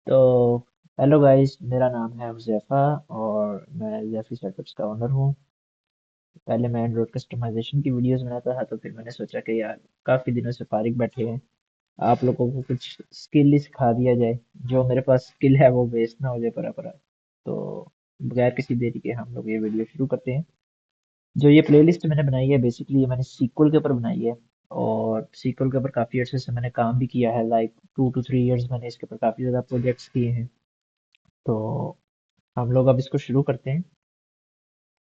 तो hello guys, मेरा नाम है हुज़ैफ़ा और मैं ज़ैफ़ी सेटअप्स का ओनर हूँ। पहले मैं एंड्रॉइड कस्टमाइजेशन की वीडियोस बनाता था, तो फिर मैंने सोचा कि यार काफ़ी दिनों से फारिग बैठे हैं, आप लोगों को कुछ स्किल ही सिखा दिया जाए। जो मेरे पास स्किल है वो वेस्ट ना हो जाए परा परा। तो बगैर किसी देरी के हम लोग ये वीडियो शुरू करते हैं। जो ये प्लेलिस्ट मैंने बनाई है, बेसिकली ये मैंने सीक्वल के ऊपर बनाई है। और सीक्वल के ऊपर काफ़ी अर्से से मैंने काम भी किया है, लाइक 2 to 3 years मैंने इसके ऊपर काफ़ी ज़्यादा प्रोजेक्ट्स किए हैं। तो हम लोग अब इसको शुरू करते हैं।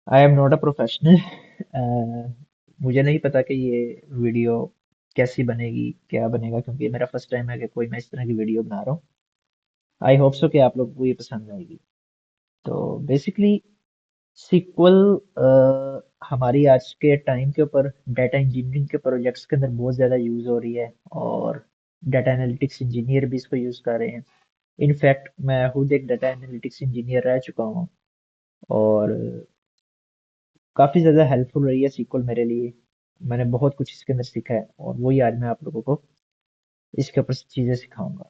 I am not a professional. मुझे नहीं पता कि ये वीडियो कैसी बनेगी, क्या बनेगा, क्योंकि ये मेरा फर्स्ट टाइम है कि कोई मैं इस तरह की वीडियो बना रहा हूँ। आई होप सो कि आप लोगों को ये पसंद आएगी। तो बेसिकली सीक्वल हमारी आज के टाइम के ऊपर डाटा इंजीनियरिंग के प्रोजेक्ट्स के अंदर बहुत ज़्यादा यूज़ हो रही है। और डाटा एनालिटिक्स इंजीनियर भी इसको यूज़ कर रहे हैं। इनफैक्ट मैं खुद एक डाटा एनालिटिक्स इंजीनियर रह चुका हूँ। और काफ़ी ज़्यादा हेल्पफुल रही है सीक्वल मेरे लिए। मैंने बहुत कुछ इसके अंदर सीखा है और वही आज मैं आप लोगों को इसके ऊपर चीज़ें सिखाऊंगा।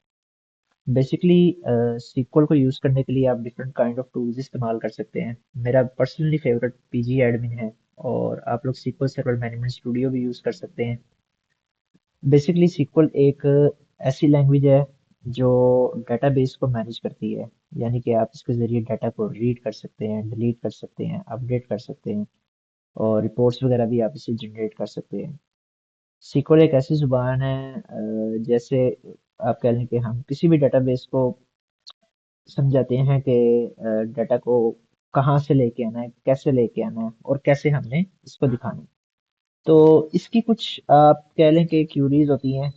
बेसिकली सीक्वल को यूज़ करने के लिए आप डिफरेंट काइंड ऑफ टूल्स इस्तेमाल कर सकते हैं। मेरा पर्सनली फेवरेट पीजी एडमिन है। और आप लोग सीक्वल सर्वर मैनेजमेंट स्टूडियो भी यूज़ कर सकते हैं। बेसिकली सीक्वल एक ऐसी लैंग्वेज है जो डेटाबेस को मैनेज करती है। यानी कि आप इसके ज़रिए डाटा को रीड कर सकते हैं, डिलीट कर सकते हैं, अपडेट कर सकते हैं। और रिपोर्ट्स वगैरह भी आप इससे जनरेट कर सकते हैं। सीक्वल एक ऐसी जुबान है, जैसे आप कह लें कि हम किसी भी डेटाबेस को समझाते हैं कि डाटा को कहाँ से लेके आना है, कैसे लेके आना है और कैसे हमने इसको दिखाना है। तो इसकी कुछ आप कह लें कि क्यूरीज होती हैं,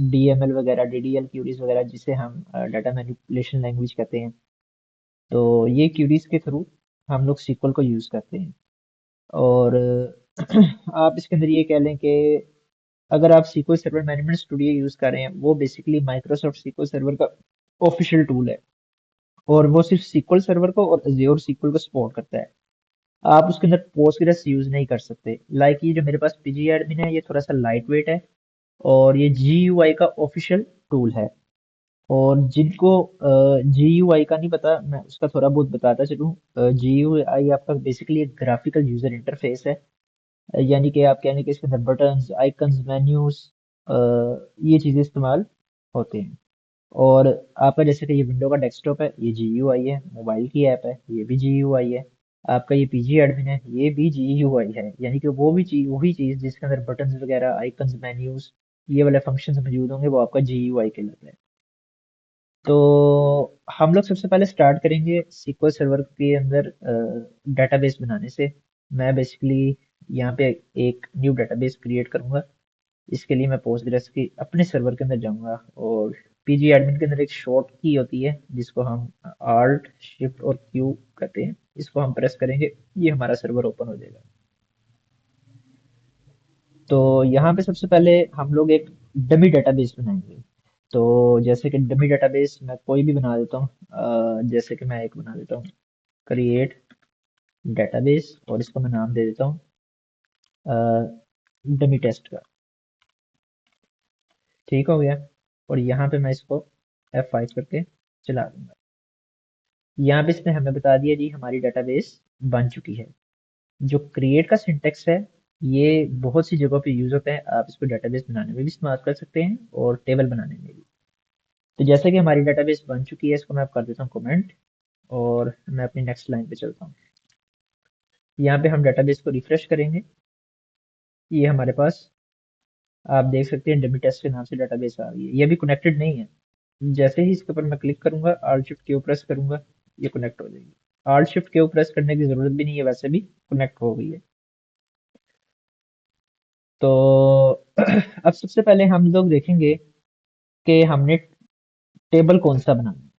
डीएमएल वगैरह, डीडीएल क्यूरीज वगैरह, जिसे हम डाटा मैनिपुलेशन लैंग्वेज कहते हैं। तो ये क्यूरीज के थ्रू हम लोग सीक्वल को यूज़ करते हैं। और आप इसके अंदर ये कह लें कि अगर आप SQL server management studio use कर रहे हैं, वो बेसिकली माइक्रोसॉफ्ट सीक्वल सर्वर का ऑफिशियल टूल है। और वो सिर्फ सीक्वल सर्वर को और अज्योर सीक्वल को सपोर्ट करता है। आप उसके अंदर पोस्टग्रेस यूज नहीं कर सकते। लाइक ये जो मेरे पास पीजी एडमिन है, ये थोड़ा सा लाइट वेट है। और ये जी यू आई का ऑफिशियल टूल है। और जिनको जी यू आई का नहीं पता, मैं उसका थोड़ा बहुत बताता चलूँ। जी यू आई आपका बेसिकली एक ग्राफिकल यूजर इंटरफेस है। यानी कि आप कहने के इसके अंदर बटन्स, आइकन्स, मेन्यूज, ये चीज़ें इस्तेमाल होते हैं। और आपका जैसे कि ये विंडो का डेस्कटॉप है, ये जी यू आई है। मोबाइल की ऐप है, ये भी जी यू आई है। आपका ये पीजी एडमिन है, ये भी जी यू आई है। यानी कि वो भी चीज, वही चीज़ जिसके अंदर बटन्स वगैरह, आइकन्स, मेन्यूज, ये वाले फंक्शंस मौजूद होंगे, वो आपका जी यू आई कहलाता है। तो हम लोग सबसे पहले स्टार्ट करेंगे सीक्वल सर्वर के अंदर डेटाबेस बनाने से। मैं बेसिकली यहाँ पे एक न्यू डेटाबेस क्रिएट करूंगा। इसके लिए मैं पोस्टग्रेस के अपने सर्वर के अंदर जाऊंगा। और पीजी एडमिन के अंदर एक शॉर्ट की होती है जिसको हम आल्ट शिफ्ट और क्यू कहते हैं। इसको हम प्रेस करेंगे, ये हमारा सर्वर ओपन हो जाएगा। तो यहाँ पे सबसे पहले हम लोग एक डमी डेटाबेस बनाएंगे। तो जैसे कि डमी डेटाबेस मैं कोई भी बना देता हूँ। जैसे कि मैं एक बना देता हूँ, क्रिएट डेटाबेस, और इसको मैं नाम दे देता हूँ डमी टेस्ट का। ठीक हो गया। और यहाँ पे मैं इसको F5 करके चला दूंगा। यहाँ पे इसने हमें बता दिया जी हमारी डेटाबेस बन चुकी है। जो क्रिएट का सिंटेक्स है, ये बहुत सी जगहों पे यूज होता है। आप इसको डेटाबेस बनाने में भी इस्तेमाल कर सकते हैं और टेबल बनाने में भी। तो जैसे कि हमारी डेटाबेस बन चुकी है, इसको मैं कर देता हूँ कमेंट। और मैं अपनी नेक्स्ट लाइन पे चलता हूँ। यहाँ पे हम डेटाबेस को रिफ्रेश करेंगे। ये हमारे पास आप देख सकते हैं डमी टेस्ट के नाम से डेटाबेस आ रही है। ये अभी कनेक्टेड नहीं है। जैसे ही इसके ऊपर मैं क्लिक करूंगा, आल्ट शिफ्ट क्यू प्रेस करूंगा, ये कनेक्ट हो जाएगी। आल्ट शिफ्ट क्यू प्रेस करने की जरूरत भी नहीं है, वैसे भी कनेक्ट हो गई है। तो अब सबसे पहले हम लोग देखेंगे कि हमने टेबल कौन सा बनाना है।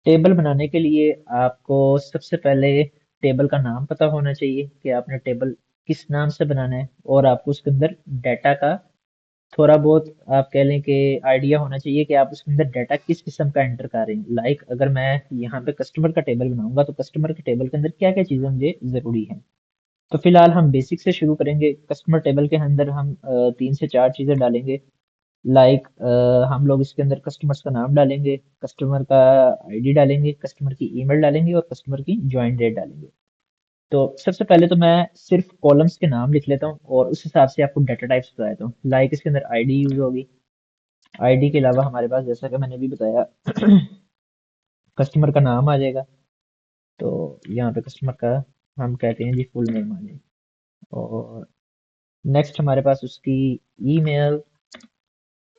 टेबल बनाने के लिए आपको सबसे पहले टेबल का नाम पता होना चाहिए कि आपने टेबल किस नाम से बनाना है। और आपको उसके अंदर डाटा का थोड़ा बहुत आप कह लें कि आइडिया होना चाहिए कि आप उसके अंदर डाटा किस किस्म का एंटर कर रहे हैं। लाइक अगर मैं यहाँ पे कस्टमर का टेबल बनाऊंगा, तो कस्टमर के टेबल के अंदर क्या क्या चीज़ें मुझे ज़रूरी हैं। तो फिलहाल हम बेसिक से शुरू करेंगे। कस्टमर टेबल के अंदर हम 3 से 4 चीज़ें डालेंगे। लाइक हम लोग इसके अंदर कस्टमर्स का नाम डालेंगे, कस्टमर का आईडी डालेंगे, कस्टमर की ईमेल डालेंगे और कस्टमर की ज्वाइन डेट डालेंगे। तो सबसे पहले तो मैं सिर्फ कॉलम्स के नाम लिख लेता हूँ और उस हिसाब से आपको डाटा टाइप्स बता देता हूँ। लाइक इसके अंदर आईडी यूज होगी। आईडी के अलावा हमारे पास, जैसा कि मैंने भी बताया, कस्टमर का नाम आ जाएगा। तो यहाँ पे कस्टमर का हम कहते हैं जी फुल नेम आ जाए। और नेक्स्ट हमारे पास उसकी ईमेल,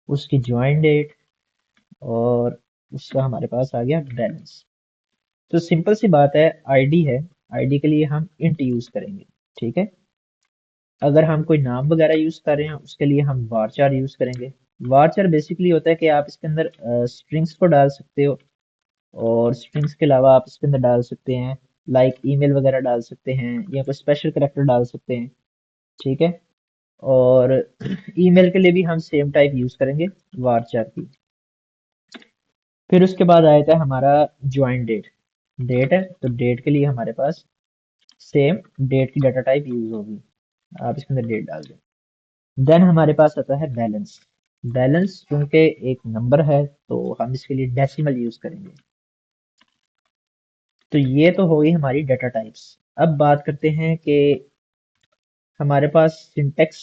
उसकी ज्वाइन डेट और उसका हमारे पास आ गया बैलेंस। तो सिंपल सी बात है, आईडी है, आईडी के लिए हम इंट यूज करेंगे। ठीक है। अगर हम कोई नाम वगैरह यूज कर रहे हैं उसके लिए हम varchar यूज करेंगे। varchar बेसिकली होता है कि आप इसके अंदर स्ट्रिंग्स को डाल सकते हो और स्ट्रिंग्स के अलावा आप इसके अंदर डाल सकते हैं लाइक ईमेल वगैरह डाल सकते हैं या कोई स्पेशल करेक्टर डाल सकते हैं। ठीक है। और ईमेल के लिए भी हम सेम टाइप यूज करेंगे, varchar की। फिर उसके बाद आया था हमारा ज्वाइन डेट। डेट है तो डेट के लिए हमारे पास सेम डेट की डाटा टाइप यूज होगी। आप इसके अंदर डेट डाल दें। देन हमारे पास आता है बैलेंस। बैलेंस क्योंकि एक नंबर है तो हम इसके लिए डेसिमल यूज करेंगे। तो ये तो हो गई हमारी डाटा टाइप्स। अब बात करते हैं कि हमारे पास सिंटेक्स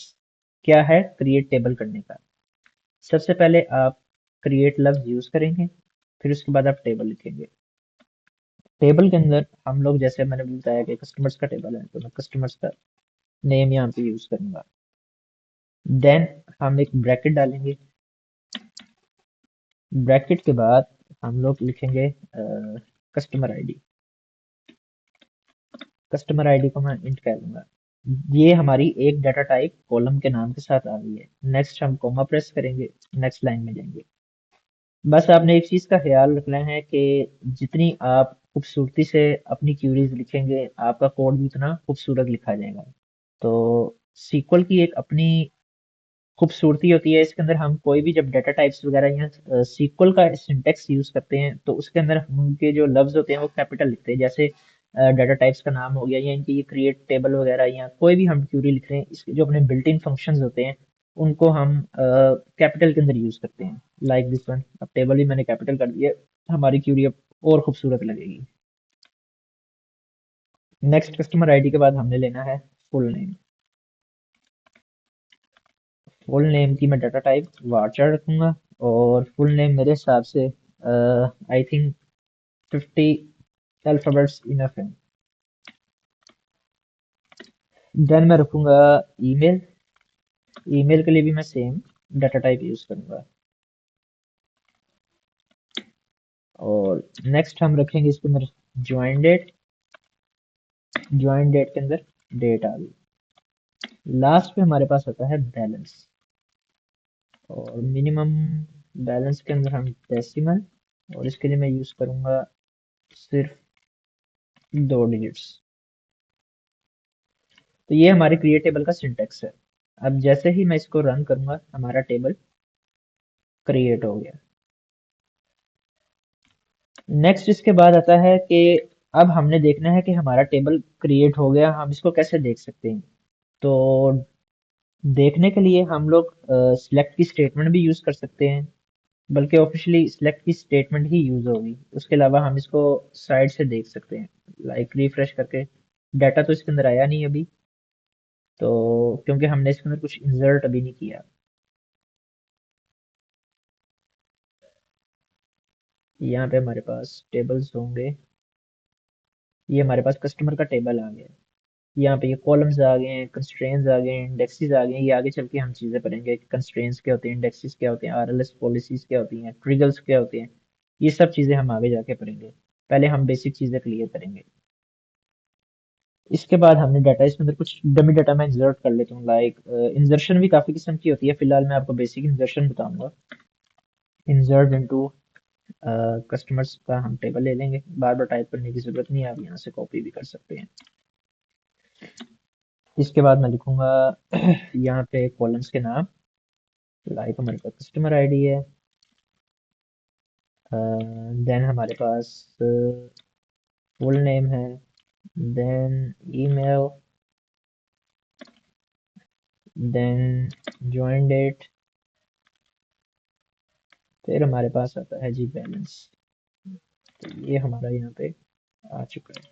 क्या है क्रिएट टेबल करने का। सबसे पहले आप क्रिएट लफ्ज यूज करेंगे, फिर उसके बाद आप टेबल लिखेंगे। टेबल के अंदर हम लोग, जैसे मैंने भी बताया कि कस्टमर्स का टेबल है तो मैं कस्टमर्स का नेम यहाँ पे यूज करूंगा। देन हम एक ब्रैकेट डालेंगे। ब्रैकेट के बाद हम लोग लिखेंगे कस्टमर आईडी। कस्टमर आईडी को मैं इंट कह दूंगा। ये हमारी एक डाटा टाइप कॉलम के नाम के साथ आ गई है। नेक्स्ट हम कॉमा प्रेस करेंगे, नेक्स्ट लाइन में जाएंगे। बस आपने एक चीज का ख्याल रखना है कि जितनी आप खूबसूरती से अपनी क्यूरीज लिखेंगे आपका कोड भी उतना खूबसूरत लिखा जाएगा। तो सीक्वल की एक अपनी खूबसूरती होती है। इसके अंदर हम कोई भी जब डाटा टाइप्स वगैरह या सीक्वल का सिंटेक्स यूज करते हैं तो उसके अंदर हम उनके जो लफ्ज होते हैं वो कैपिटल लिखते हैं। जैसे डाटा टाइप्स का नाम हो गया या इनकी ये क्रिएट टेबल वगैरह या कोई भी हम क्यूरी लिख रहे हैं, इसके जो अपने बिल्ट इन फंक्शंस होते हैं उनको हम कैपिटल के अंदर यूज करते हैं। लाइक दिस वन, अब टेबल ही मैंने कैपिटल कर दिया, हमारी क्यूरी अब और खूबसूरत लगेगी। नेक्स्ट कस्टमर आईडी के बाद हमने लेना है फुल नेम। फुल नेम की मैं डाटा टाइप varchar रखूंगा और फुल नेम मेरे हिसाब से आई थिंक 50 अल्फाबेट्स इनफ है। देन मैं रखूंगा ईमेल। ईमेल के लिए भी मैं सेम डाटा टाइप यूज करूंगा। और नेक्स्ट हम रखेंगे इसके अंदर ज्वाइन डेट। ज्वाइन डेट के अंदर डेट आ गई। लास्ट पे हमारे पास आता है बैलेंस। और मिनिमम बैलेंस के अंदर हम डेसिमल, और इसके लिए मैं यूज करूंगा सिर्फ 2 डिजिट्स। तो ये हमारे क्रिएट टेबल का सिंटेक्स है। अब जैसे ही मैं इसको रन करूंगा हमारा टेबल क्रिएट हो गया। नेक्स्ट इसके बाद आता है कि अब हमने देखना है कि हमारा टेबल क्रिएट हो गया, हम इसको कैसे देख सकते हैं। तो देखने के लिए हम लोग सिलेक्ट की स्टेटमेंट भी यूज कर सकते हैं, बल्कि ऑफिशियली सिलेक्ट की स्टेटमेंट ही यूज होगी। उसके अलावा हम इसको साइड से देख सकते हैं लाइक रिफ्रेश करके। डाटा तो इसके अंदर आया नहीं अभी, तो क्योंकि हमने इसके अंदर कुछ इंसर्ट अभी नहीं किया। यहाँ पे हमारे पास टेबल्स होंगे। ये हमारे पास कस्टमर का टेबल आ गया। यहाँ पे ये कॉलम्स आ गए हैं, कंस्ट्रेंट्स आ गए हैं, इंडेक्सेस आ गए हैं। ये आगे चल के हम चीजें पढ़ेंगे कि कंस्ट्रेंट्स क्या होते हैं, इंडेक्सेस क्या होते हैं, आरएलएस पॉलिसीज क्या होती हैं, ट्रिगर्स क्या होते हैं। ये सब चीजें हम आगे जाके पढ़ेंगे। पहले हम बेसिक चीजें क्लियर करेंगे। इसके बाद हमने डाटा, इसके अंदर कुछ डमी डाटा मैं इंसर्ट कर लेता हूँ। लाइक इंसर्शन भी काफी किस्म की होती है, फिलहाल मैं आपको बेसिक इंसर्शन बताऊंगा। इंसर्ट इनटू कस्टमर्स का हम टेबल ले लेंगे, बार बार टाइप करने की जरूरत नहीं है, आप यहाँ से कॉपी भी कर सकते हैं। इसके बाद मैं लिखूंगा यहाँ पे कॉलम्स के नाम। लाइक हमारे पास कस्टमर आईडी है, देन हमारे पास फुल नेम है, then email, then join date, फिर हमारे पास आता है जी बैलेंस। तो ये हमारा यहाँ पे आ चुका है।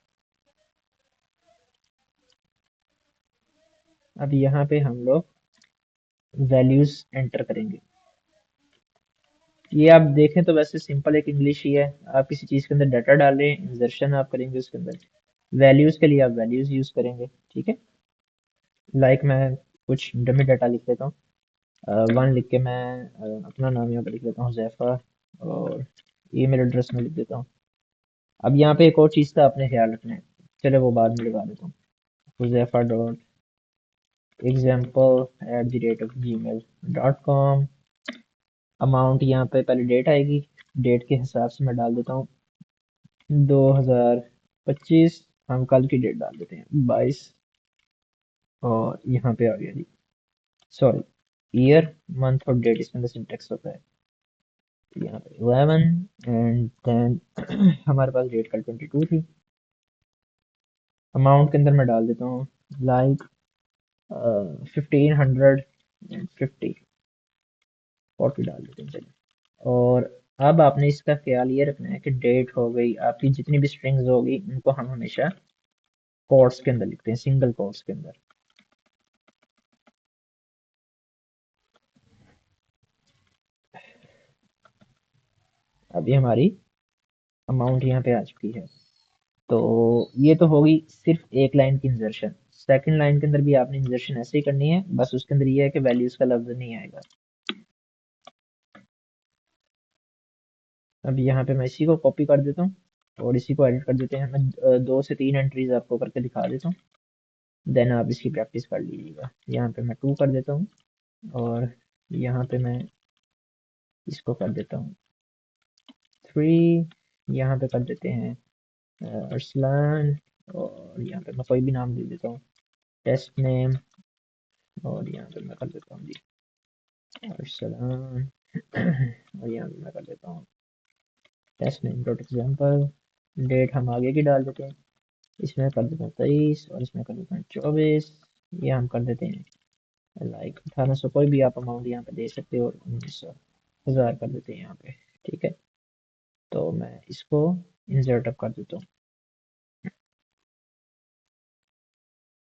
अब यहाँ पे हम लोग वैल्यूज एंटर करेंगे। ये आप देखें तो वैसे सिंपल एक इंग्लिश ही है। आप किसी चीज के अंदर डाटा डाल रहे हैं, इंसर्शन आप करेंगे उसके अंदर। वैल्यूज के लिए आप वैल्यूज यूज करेंगे, ठीक है। लाइक मैं कुछ डमी डाटा लिख लेता हूँ। वन लिख के मैं अपना नाम यहाँ पे लिख लेता हूँ जैफा, और ईमेल एड्रेस में लिख देता हूँ। अब यहाँ पे एक और चीज का आपने ख्याल रखना है, चले वो बाद में लगा देता हूँ। Huzaifa dot example at the rate of Gmail dot com. Amount यहाँ पे पहले डेट आएगी, डेट के हिसाब से मैं डाल देता हूँ 2025। हम कल की डेट डाल देते हैं 22। और यहाँ पे आ गया जी, सॉरी, ईयर मंथ और डेट इसके अंदर सिंटेक्स होता है। यहाँ पे 11 एंड देन हमारे पास डेट कल 22 थी। अमाउंट के अंदर मैं डाल देता हूँ लाइक 1550, 40 डाल देते हैं चलिए। और अब आपने इसका ख्याल ये रखना है कि डेट हो गई, आपकी जितनी भी स्ट्रिंग्स होगी उनको हम हमेशा कोट्स के अंदर लिखते हैं, सिंगल कोट्स के अंदर। अभी हमारी अमाउंट यहाँ पे आ चुकी है। तो ये तो होगी सिर्फ एक लाइन की इंसर्शन। सेकंड लाइन के अंदर भी आपने इंसर्शन ऐसे ही करनी है, बस उसके अंदर ये है कि वैल्यूज का लफ्ज नहीं आएगा। अब यहाँ पे मैं इसी को कॉपी कर देता हूँ और इसी को एडिट कर देते हैं। मैं 2 से 3 एंट्रीज आपको करके दिखा देता हूँ, देन आप इसकी प्रैक्टिस कर लीजिएगा। यहाँ पे मैं 2 कर देता हूँ और यहाँ पे मैं इसको कर देता हूँ 3। यहाँ पे कर देते हैं अरसलान, और यहाँ पे मैं कोई भी नाम दे देता हूँ, टेस्ट नेम। और यहाँ पे मैं कर देता हूँ जी अरसलान और यहाँ पे मैं कर देता हूँ test name dot example. Date हम आगे की डाल देते हैं, इसमें कर देते हैं 23 और इसमें कर देते हैं 24। ये हम कर देते हैं लाइक 1800, कोई भी आप अमाउंट यहाँ पे दे सकते हो, 1900, 1000 कर देते हैं यहाँ पे, ठीक है। तो मैं इसको इंसर्ट अप कर देता हूँ,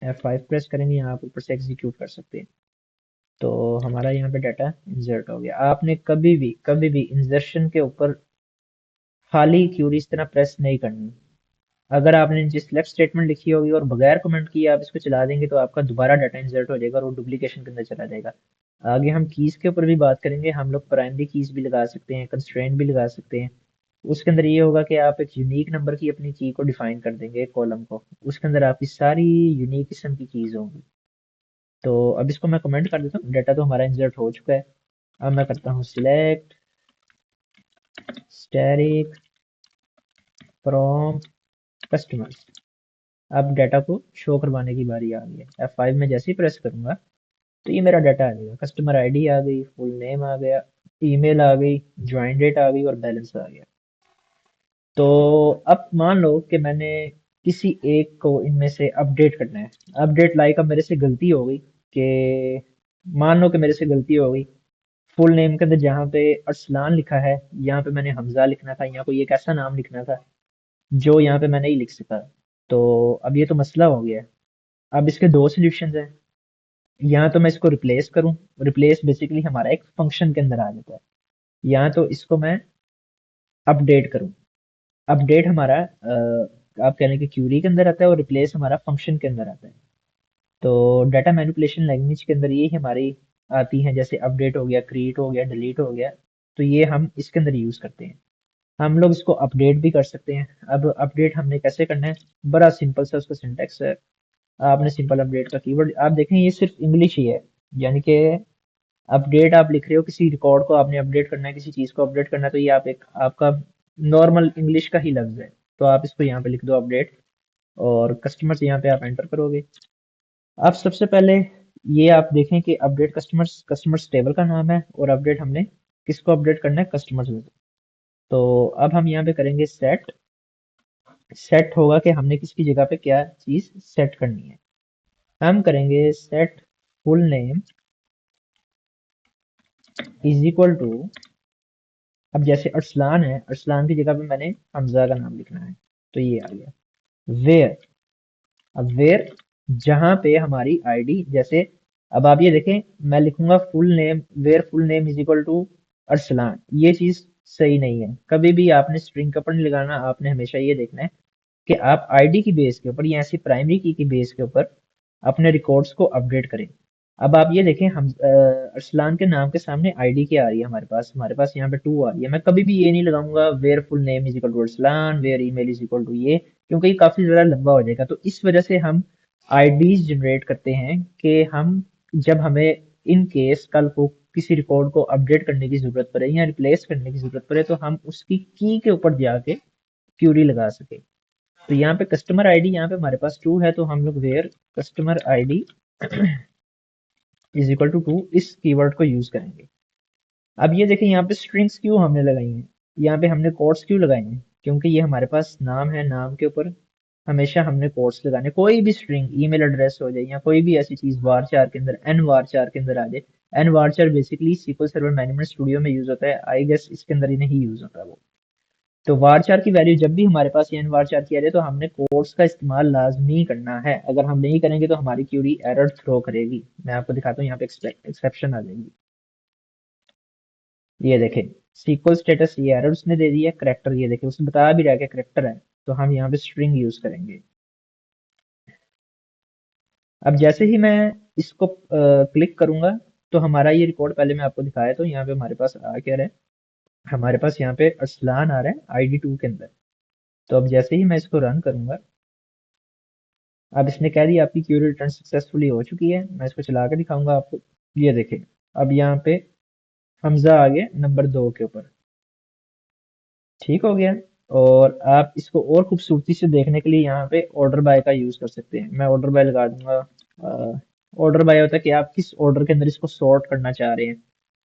F5 प्रेस करेंगे, यहाँ आप ऊपर से एग्जीक्यूट कर सकते हैं। तो हमारा यहाँ पे डाटा इंसर्ट हो गया। आपने कभी भी इंसर्शन के ऊपर खाली क्यूरी इस तरह प्रेस नहीं करनी। अगर आपने नीचे सिलेक्ट स्टेटमेंट लिखी होगी और बगैर कमेंट किए आप इसको चला देंगे तो आपका दोबारा डाटा इंसर्ट हो जाएगा और वो डुप्लीकेशन के अंदर चला जाएगा। आगे हम कीज के ऊपर भी बात करेंगे। हम लोग प्राइमरी कीज भी लगा सकते हैं, कंस्ट्रेंट भी लगा सकते हैं। उसके अंदर ये होगा कि आप एक यूनिक नंबर की अपनी की को डिफाइन कर देंगे, कॉलम को, उसके अंदर आपकी सारी यूनिक किस्म की कीज होंगी। तो अब इसको मैं कमेंट कर देता हूँ, डाटा तो हमारा इंसर्ट हो चुका है। अब मैं करता हूँ सिलेक्ट स्टैटिक फ्रॉम कस्टमर्स। अब डाटा को शो करवाने की बारी आ गई है। F5 में जैसे ही प्रेस करूंगा तो ये मेरा डाटा आ जाएगा। कस्टमर आईडी आ गई, फुल नेम आ गया, ईमेल आ गई, ज्वाइन डेट आ गई और बैलेंस आ गया। तो अब मान लो कि मैंने किसी एक को इनमें से अपडेट करना है। अपडेट लाइक अब मेरे से गलती हो गई कि, मान लो कि मेरे से गलती हो गई, फुल नेम के अंदर जहाँ पे अरसलान लिखा है यहाँ पे मैंने हमजा लिखना था, यहाँ कोई एक ऐसा नाम लिखना था जो यहाँ पे मैं नहीं लिख सका। तो अब ये तो मसला हो गया है। अब इसके दो सॉल्यूशंस हैं। यहाँ तो मैं इसको रिप्लेस करूँ, रिप्लेस बेसिकली हमारा एक फंक्शन के अंदर आ जाता है। यहाँ तो इसको मैं अपडेट करूँ। अपडेट हमारा आप कह लें कि क्यूरी के अंदर आता है और रिप्लेस हमारा फंक्शन के अंदर आता है। तो डाटा मैनिपुलेशन लैंग्वेज के अंदर ये हमारी आती हैं, जैसे अपडेट हो गया, क्रिएट हो गया, डिलीट हो गया। तो ये हम इसके अंदर यूज करते हैं। हम लोग इसको अपडेट भी कर सकते हैं। अब अपडेट हमने कैसे करना है, बड़ा सिंपल सा उसका सिंटेक्स है। आपने सिंपल अपडेट का कीवर्ड आप देखें, ये सिर्फ इंग्लिश ही है, यानी कि अपडेट आप लिख रहे हो, किसी रिकॉर्ड को आपने अपडेट करना है, किसी चीज को अपडेट करना है, तो ये आप एक आपका नॉर्मल इंग्लिश का ही लफ्ज है। तो आप इसको यहाँ पे लिख दो अपडेट, और कस्टमर्स यहाँ पे आप एंटर करोगे। अब सबसे पहले ये आप देखें कि अपडेट कस्टमर्स, कस्टमर्स टेबल का नाम है, और अपडेट हमने किसको अपडेट करना है, कस्टमर्स में। तो अब हम यहाँ पे करेंगे सेट। सेट होगा कि हमने किसकी जगह पे क्या चीज सेट करनी है। हम करेंगे set full name is equal to अब जैसे अरसलान है, अरसलान की जगह पे मैंने हमजा का नाम लिखना है, तो ये आ गया वेयर। अब वेयर जहां पे हमारी आईडी, जैसे अब आप ये देखें, मैं लिखूंगा full name, where full name is equal to Arsalan, ये चीज सही नहीं है। कभी भी आपने स्ट्रिंग का ऊपर नहीं लगाना, आपने हमेशा ये देखना है कि आप आईडी की बेस के ऊपर या ऐसी प्राइमरी की बेस के ऊपर अपने रिकॉर्ड्स को अपडेट करें। अब आप ये देखें, हम अरसलान के नाम के सामने आईडी क्या आ रही है हमारे पास यहाँ पे 2 आ रही है। मैं कभी भी ये नहीं लगाऊंगा where full name is equal to Arsalan, where email is equal to ये, क्योंकि ये काफी ज्यादा लंबा हो जाएगा। तो इस वजह से हम आईडीज जनरेट करते हैं कि हम जब हमें इन केस कल को किसी रिकॉर्ड को अपडेट करने की जरूरत पड़े या रिप्लेस करने की जरूरत पड़े, तो हम उसकी की के ऊपर जाके क्यूरी लगा सके। तो यहाँ पे कस्टमर आईडी, यहाँ पे हमारे पास 2 है, तो हम लोग where customer ID is equal to 2 इस कीवर्ड को यूज करेंगे। अब ये देखें, यहाँ पे स्ट्रिंग्स क्यों हमने लगाई हैं, यहाँ पे हमने कोट्स क्यों लगाए हैं, क्योंकि ये हमारे पास नाम है, नाम के ऊपर हमेशा हमने कोट्स लगाने। कोई भी स्ट्रिंग, ईमेल एड्रेस हो जाए या कोई भी ऐसी चीज वार चार के अंदर, एन वार चार के अंदर आ जाए। एन वार चार basically SQL server management studio में यूज होता है, आई गेस इसके अंदर ही नहीं यूज होता वो। तो वारचार की वैल्यू जब भी हमारे पास एन वारचार की आ जाए, तो हमने कोट्स का इस्तेमाल लाजमी करना है। अगर हम नहीं करेंगे तो हमारी क्यूरी एरर थ्रो करेगी। मैं आपको दिखाता हूँ, यहाँ पे एक्सेप्शन आ जाएगी। ये देखें, सीक्वल स्टेटस ये एरर उसने दे दिया, करेक्टर ये देखें उसने बता भी रहा है कि करेक्टर है, तो हम यहाँ पे स्ट्रिंग यूज करेंगे। अब जैसे ही मैं इसको क्लिक करूंगा, तो हमारा ये रिकॉर्ड पहले मैं आपको दिखाया, तो यहाँ पे हमारे पास आ क्या रहा है, हमारे पास यहाँ पे अरसलान आ रहा है ID 2 के अंदर। तो अब जैसे ही मैं इसको रन करूंगा, अब इसने कह दिया आपकी क्यूरी रिटर्न सक्सेसफुली हो चुकी है। मैं इसको चला के दिखाऊंगा आपको। ये देखें, अब यहाँ पे हमजा आ गया नंबर 2 के ऊपर। ठीक हो गया। और आप इसको और खूबसूरती से देखने के लिए यहाँ पे ऑर्डर बाय का यूज कर सकते हैं। मैं ऑर्डर बाय लगा दूंगा। ऑर्डर बाय होता है कि आप किस ऑर्डर के अंदर इसको सॉर्ट करना चाह रहे हैं,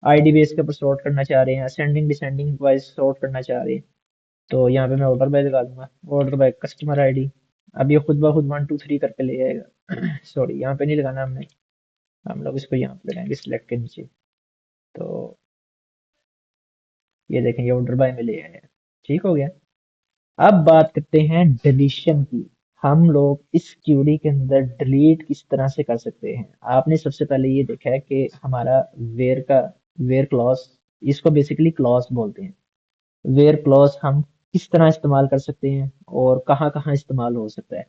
आईडी बेस के ऊपर सॉर्ट करना चाह रहे हैं, असेंडिंग डिसेंडिंग वाइज सॉर्ट करना चाह रहे हैं। तो यहाँ पे मैं ऑर्डर बाय लगा दूंगा, ऑर्डर बाय कस्टमर आईडी। अब ये खुद ब खुद 1 2 3 करके ले जाएगा। सॉरी, यहाँ पे नहीं लगाना हमने, हम लोग इसको यहाँ पे लगाएंगे सिलेक्ट के नीचे। तो ये देखें, ये ऑर्डर बाय में ले आया है। ठीक हो गया। अब बात करते हैं डिलीशन की। हम लोग इस क्यूरी के अंदर डिलीट किस तरह से कर सकते हैं। आपने सबसे पहले ये देखा है कि हमारा वेयर का वेयर क्लॉज, इसको बेसिकली क्लॉज बोलते हैं। वेयर क्लॉज हम किस तरह इस्तेमाल कर सकते हैं और कहाँ कहाँ इस्तेमाल हो सकता है।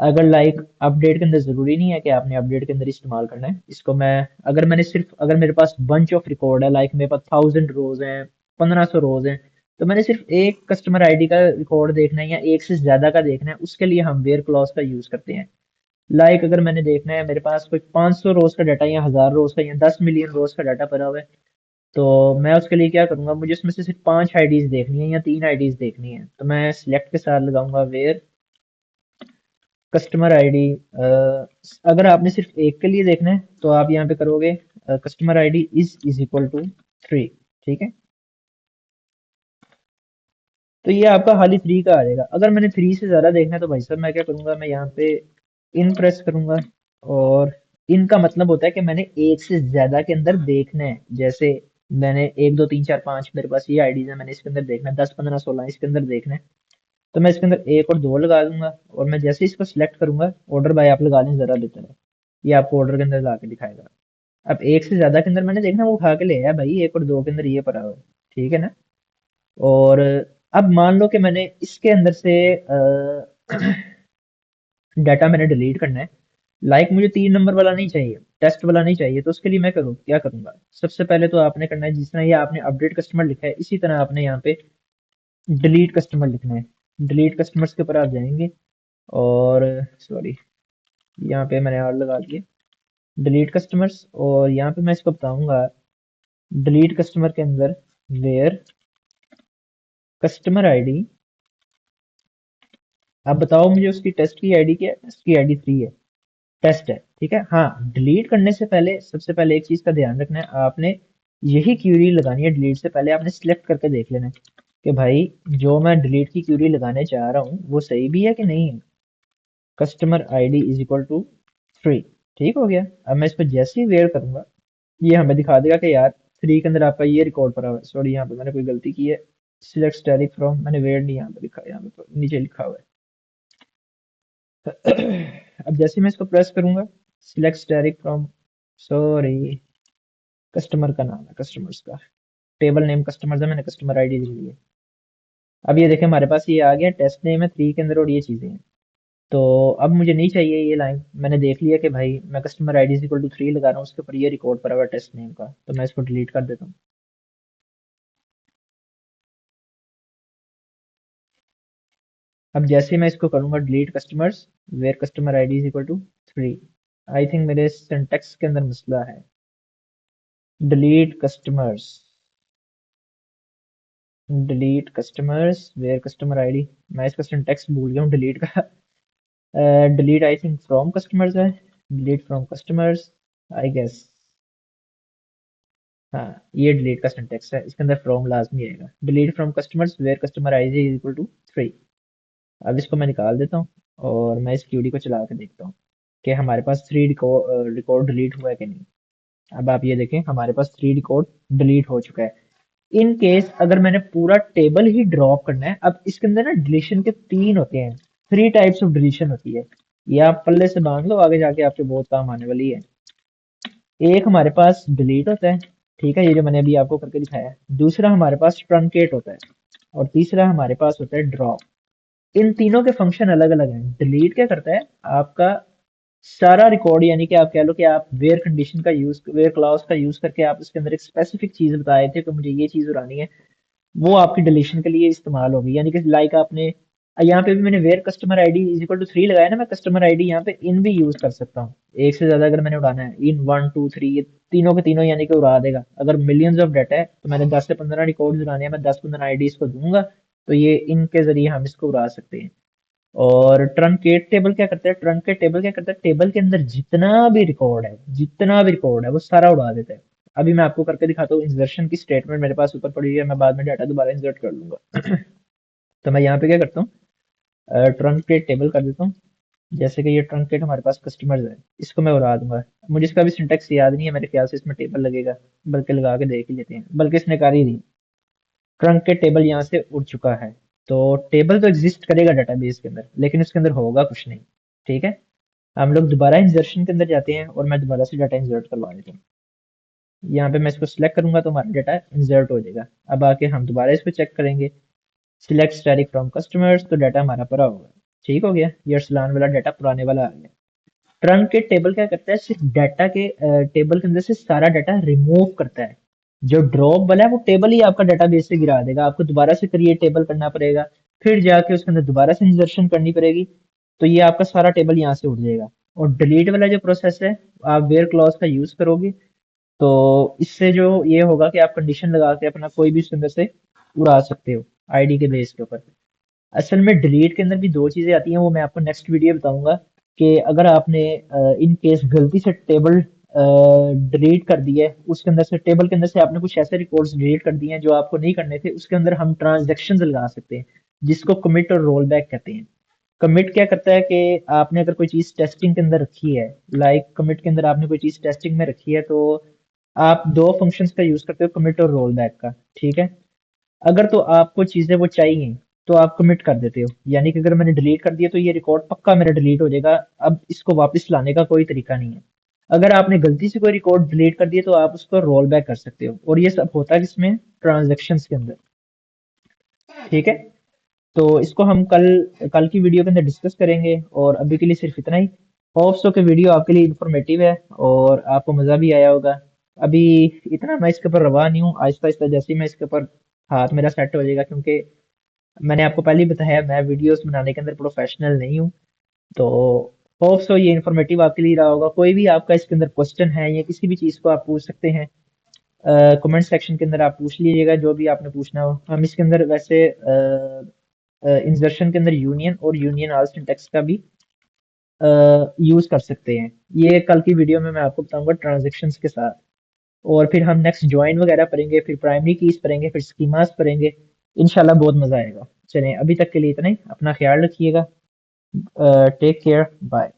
अगर लाइक अपडेट के अंदर जरूरी नहीं है कि आपने अपडेट के अंदर इस्तेमाल करना है इसको। मैं अगर मैंने सिर्फ, अगर मेरे पास बंच ऑफ रिकॉर्ड है, लाइक मेरे पास 1000 रोज हैं, 1500 रोज हैं, तो मैंने सिर्फ एक कस्टमर आईडी का रिकॉर्ड देखना है या एक से ज्यादा का देखना है, उसके लिए हम वेयर क्लॉज का यूज करते हैं। लाइक अगर मैंने देखना है, मेरे पास कोई 500 रोज का डाटा या 1000 रोज का या 10 मिलियन रोज का डाटा पड़ा हुआ है, तो मैं उसके लिए क्या करूंगा, मुझे उसमें से सिर्फ 5 आईडीज देखनी है या 3 आईडीज देखनी है, तो मैं सिलेक्ट के साथ लगाऊंगा वेयर कस्टमर आईडी। अगर आपने सिर्फ एक के लिए देखना है, तो आप यहाँ पे करोगे customer ID is equal to 3। ठीक है, तो ये आपका खाली 3 का आ जाएगा। अगर मैंने 3 से ज्यादा देखना है, तो भाई साहब मैं क्या करूंगा, मैं यहाँ पे इन प्रेस करूंगा। और इनका मतलब होता है कि मैंने एक से ज्यादा के अंदर देखना है। जैसे मैंने 1 2 3 4 5, मेरे पास ये आईडीज है, मैंने इसके अंदर देखना है 10 15 16 इसके अंदर देखना है। तो मैं इसके अंदर 1 और 2 लगा दूंगा, और मैं जैसे ही इसको सिलेक्ट करूंगा, ऑर्डर बाय आप लगा लें जरा बेहतर है, ये आपको ऑर्डर के अंदर ला के दिखाएगा। अब एक से ज्यादा के अंदर मैंने देखना, वो उठा के ले आया भाई, 1 और 2 के अंदर ये पड़ा हुआ है। ठीक है ना। और अब मान लो कि मैंने इसके अंदर से डाटा मैंने डिलीट करना है। लाइक मुझे 3 नंबर वाला नहीं चाहिए, टेस्ट वाला नहीं चाहिए, तो उसके लिए मैं करूँ क्या करूंगा, सबसे पहले तो आपने करना है, जिस तरह ये आपने अपडेट कस्टमर लिखा है, इसी तरह आपने यहाँ पे डिलीट कस्टमर लिखना है। डिलीट कस्टमर्स के ऊपर आप जाएंगे, और सॉरी, यहाँ पे मैंने और लगा दिए डिलीट कस्टमर्स, और यहाँ पे मैं इसको बताऊंगा डिलीट कस्टमर के अंदर वेयर कस्टमर आईडी। आप बताओ मुझे उसकी टेस्ट की आईडी क्या है, टेस्ट की आईडी 3 है, टेस्ट है। ठीक है। हाँ, डिलीट करने से पहले सबसे पहले एक चीज का ध्यान रखना है, आपने यही क्यूरी लगानी है। डिलीट से पहले आपने सिलेक्ट करके देख लेना है कि भाई जो मैं डिलीट की क्यूरी लगाने चाह रहा हूँ वो सही भी है कि नहीं है। Customer ID is equal to 3। ठीक हो गया। अब मैं इस पर जैसे ही वेयर करूंगा, ये हमें दिखा देगा कि यार 3 के अंदर आपका ये रिकॉर्ड पड़ा हुआ है। सॉरी, यहाँ पे मैंने कोई गलती की है। सिलेक्ट स्टैटिक फ्रॉम, मैंने वेयर नहीं यहाँ पे लिखा है, यहाँ पे तो नीचे लिखा हुआ है। अब जैसे मैं इसको प्रेस करूंगा, select static from, sorry, customer का नाम है, कस्टमर्स का टेबल नेम कस्टमर्स है, मैंने कस्टमर आईडी लिख ली है। अब ये देखें हमारे पास ये आ गया, टेस्ट नेम है 3 के अंदर और ये चीजें हैं। तो अब मुझे नहीं चाहिए ये लाइन, मैंने देख लिया कि भाई मैं customer ID is equal to 3 लगा रहा हूँ, उसके ऊपर ये रिकॉर्ड पड़ा हुआ है टेस्ट नेम का, तो मैं इसको डिलीट कर देता हूँ। अब जैसे मैं इसको करूंगा delete customers, where customer ID is equal to 3, I think मेरे सिंटेक्स के अंदर मसला है। Delete customers, delete customers where customer ID, मैं इसका सिंटेक्स भूल गया हूँ डिलीट का। Delete I think from customers है, delete from customers, I guess. हाँ, ये डिलीट का सिंटेक्स है, इसके अंदर फ्रॉम लाजमी आएगा। Delete from customers where customer ID is equal to 3। अब इसको मैं निकाल देता हूँ और मैं इस क्यूडी को चला के देखता हूँ कि हमारे पास 3 रिकॉर्ड डिलीट हुआ है कि नहीं। अब आप ये देखें हमारे पास 3 रिकॉर्ड डिलीट हो चुका है। इन केस अगर मैंने पूरा टेबल ही ड्रॉप करना है, अब इसके अंदर ना डिलीशन के 3 होते हैं, 3 टाइप्स ऑफ डिलीशन होती है। ये आप पल्ले से बांध लो, आगे जाके आपके बहुत काम आने वाली है। एक हमारे पास डिलीट होता है, ठीक है, ये जो मैंने अभी आपको करके दिखाया है। दूसरा हमारे पास ट्रंकेट होता है और तीसरा हमारे पास होता है ड्रॉप। इन तीनों के फंक्शन अलग अलग हैं। डिलीट क्या करता है, आपका सारा रिकॉर्ड, यानी कि आप कह लो कि आप वेयर कंडीशन का यूज, वेयर क्लाउज का यूज करके आप उसके अंदर एक स्पेसिफिक चीज बताए थे कि मुझे ये चीज उड़ानी है, वो आपकी डिलीशन के लिए इस्तेमाल होगी। यानी कि लाइक आपने यहाँ पे भी मैंने where customer ID is equal to 3 लगाया ना, मैं कस्टमर आईडी यहाँ पे इन भी यूज कर सकता हूँ। एक से ज्यादा अगर मैंने उड़ाना है, इन 1 2 3, ये तीनों के तीनों यानी कि उड़ा देगा। अगर मिलियंस ऑफ डाटा है तो मैंने 10 से 15 रिकॉर्ड उड़ाने हैं, मैं 10 15 आईडी इसको दूंगा, तो ये इनके जरिए हम इसको उड़ा सकते हैं। और ट्रंकेट टेबल क्या करता है, ट्रंकेट टेबल क्या करता है, टेबल के अंदर जितना भी रिकॉर्ड है, जितना भी रिकॉर्ड है वो सारा उड़ा देता है। अभी मैं आपको करके दिखाता हूँ। इंसर्शन की स्टेटमेंट मेरे पास ऊपर पड़ी हुई है, मैं बाद में डाटा दोबारा इंसर्ट कर लूंगा। तो मैं यहाँ पे क्या करता हूँ, ट्रंकेट टेबल कर देता हूँ। जैसे कि ये ट्रंकेट हमारे पास कस्टमर्स है, इसको मैं उड़ा दूंगा। मुझे इसका भी सिंटेक्स याद नहीं है, मेरे ख्याल से इसमें टेबल लगेगा, बल्कि लगा के देख ही लेते हैं, बल्कि इसने कर ही दी। ट्रंक के टेबल यहाँ से उड़ चुका है। तो टेबल तो एग्जिस्ट करेगा डेटाबेस के अंदर, लेकिन उसके अंदर होगा कुछ नहीं। ठीक है, हम लोग दोबारा इंसर्शन के अंदर जाते हैं और मैं दोबारा से डाटा इंसर्ट करवा देता हूँ। यहाँ पे मैं इसको सिलेक्ट करूंगा तो हमारा डाटा इंसर्ट हो जाएगा। अब आके हम दोबारा इसको चेक करेंगे, सिलेक्ट स्टैटिक फ्रॉम कस्टमर्स, तो डाटा हमारा पूरा होगा। ठीक हो गया, ये अरसलान वाला डाटा पुराने वाला आ गया। ट्रंक के टेबल क्या करता है, सिर्फ डाटा के टेबल के अंदर से सारा डाटा रिमूव करता है। जो ड्रॉप वाला है वो टेबल ही आपका डाटाबेस से गिरा देगा, आपको दोबारा से क्रिएट टेबल करना पड़ेगा, फिर जाके उसके अंदर दोबारा से इंसर्शन करनी पड़ेगी। तो ये आपका सारा टेबल यहाँ से उठ जाएगा। और डिलीट वाला जो प्रोसेस है, आप वेयर क्लॉज का यूज करोगे, तो इससे जो ये होगा कि आप कंडीशन लगा के अपना कोई भी उसके अंदर से उड़ा सकते हो आईडी के बेस के ऊपर। असल में डिलीट के अंदर भी दो चीजें आती हैं, वो मैं आपको नेक्स्ट वीडियो बताऊंगा। कि अगर आपने इन केस गलती से टेबल डिलीट कर दिया है, उसके अंदर से टेबल के अंदर से आपने कुछ ऐसे रिकॉर्ड्स डिलीट कर दिए हैं जो आपको नहीं करने थे, उसके अंदर हम ट्रांजैक्शंस लगा सकते हैं, जिसको कमिट और रोल बैक कहते हैं। कमिट क्या करता है कि आपने अगर कोई चीज टेस्टिंग के अंदर रखी है, लाइक कमिट के अंदर आपने कोई चीज टेस्टिंग में रखी है, तो आप दो फंक्शंस का यूज करते हो, कमिट और रोल बैक का। ठीक है, अगर तो आपको चीजें वो चाहिए तो आप कमिट कर देते हो, यानी कि अगर मैंने डिलीट कर दिया तो ये रिकॉर्ड पक्का मेरा डिलीट हो जाएगा, अब इसको वापस लाने का कोई तरीका नहीं है। अगर आपने गलती से कोई रिकॉर्ड डिलीट कर दिया तो आप उसको रोल बैक कर सकते हो, और ये सब होता है किसमें, ट्रांजेक्शन्स के अंदर। ठीक है, तो इसको हम कल कल की वीडियो के अंदर डिस्कस करेंगे, और अभी के लिए सिर्फ इतना ही। होप सो कि वीडियो आपके लिए इंफॉर्मेटिव है और आपको मजा भी आया होगा। अभी इतना मैं इसके ऊपर रवा नहीं हूँ, आहिस्ता आहिस्ता जैसे ही मैं इसके ऊपर हाथ मेरा सेट हो जाएगा, क्योंकि मैंने आपको पहले ही बताया मैं वीडियोस बनाने के अंदर प्रोफेशनल नहीं हूँ। तो होप सो ये इन्फॉर्मेटिव आपके लिए रहा होगा। कोई भी आपका इसके अंदर क्वेश्चन है या किसी भी चीज़ को आप पूछ सकते हैं, कमेंट सेक्शन के अंदर आप पूछ लीजिएगा जो भी आपने पूछना हो। हम इसके अंदर वैसे इंसर्शन के अंदर यूनियन और यूनियन ऑल सिंटैक्स का भी यूज कर सकते हैं। ये कल की वीडियो में मैं आपको बताऊंगा ट्रांजेक्शन्स के साथ। और फिर हम नेक्स्ट ज्वाइन वगैरह पढ़ेंगे, फिर प्राइमरी कीज पढ़ेंगे, फिर स्कीमास पढ़ेंगे। इंशाल्लाह बहुत मजा आएगा। चलें, अभी तक के लिए इतना ही, अपना ख्याल रखिएगा, टेक केयर, बाय।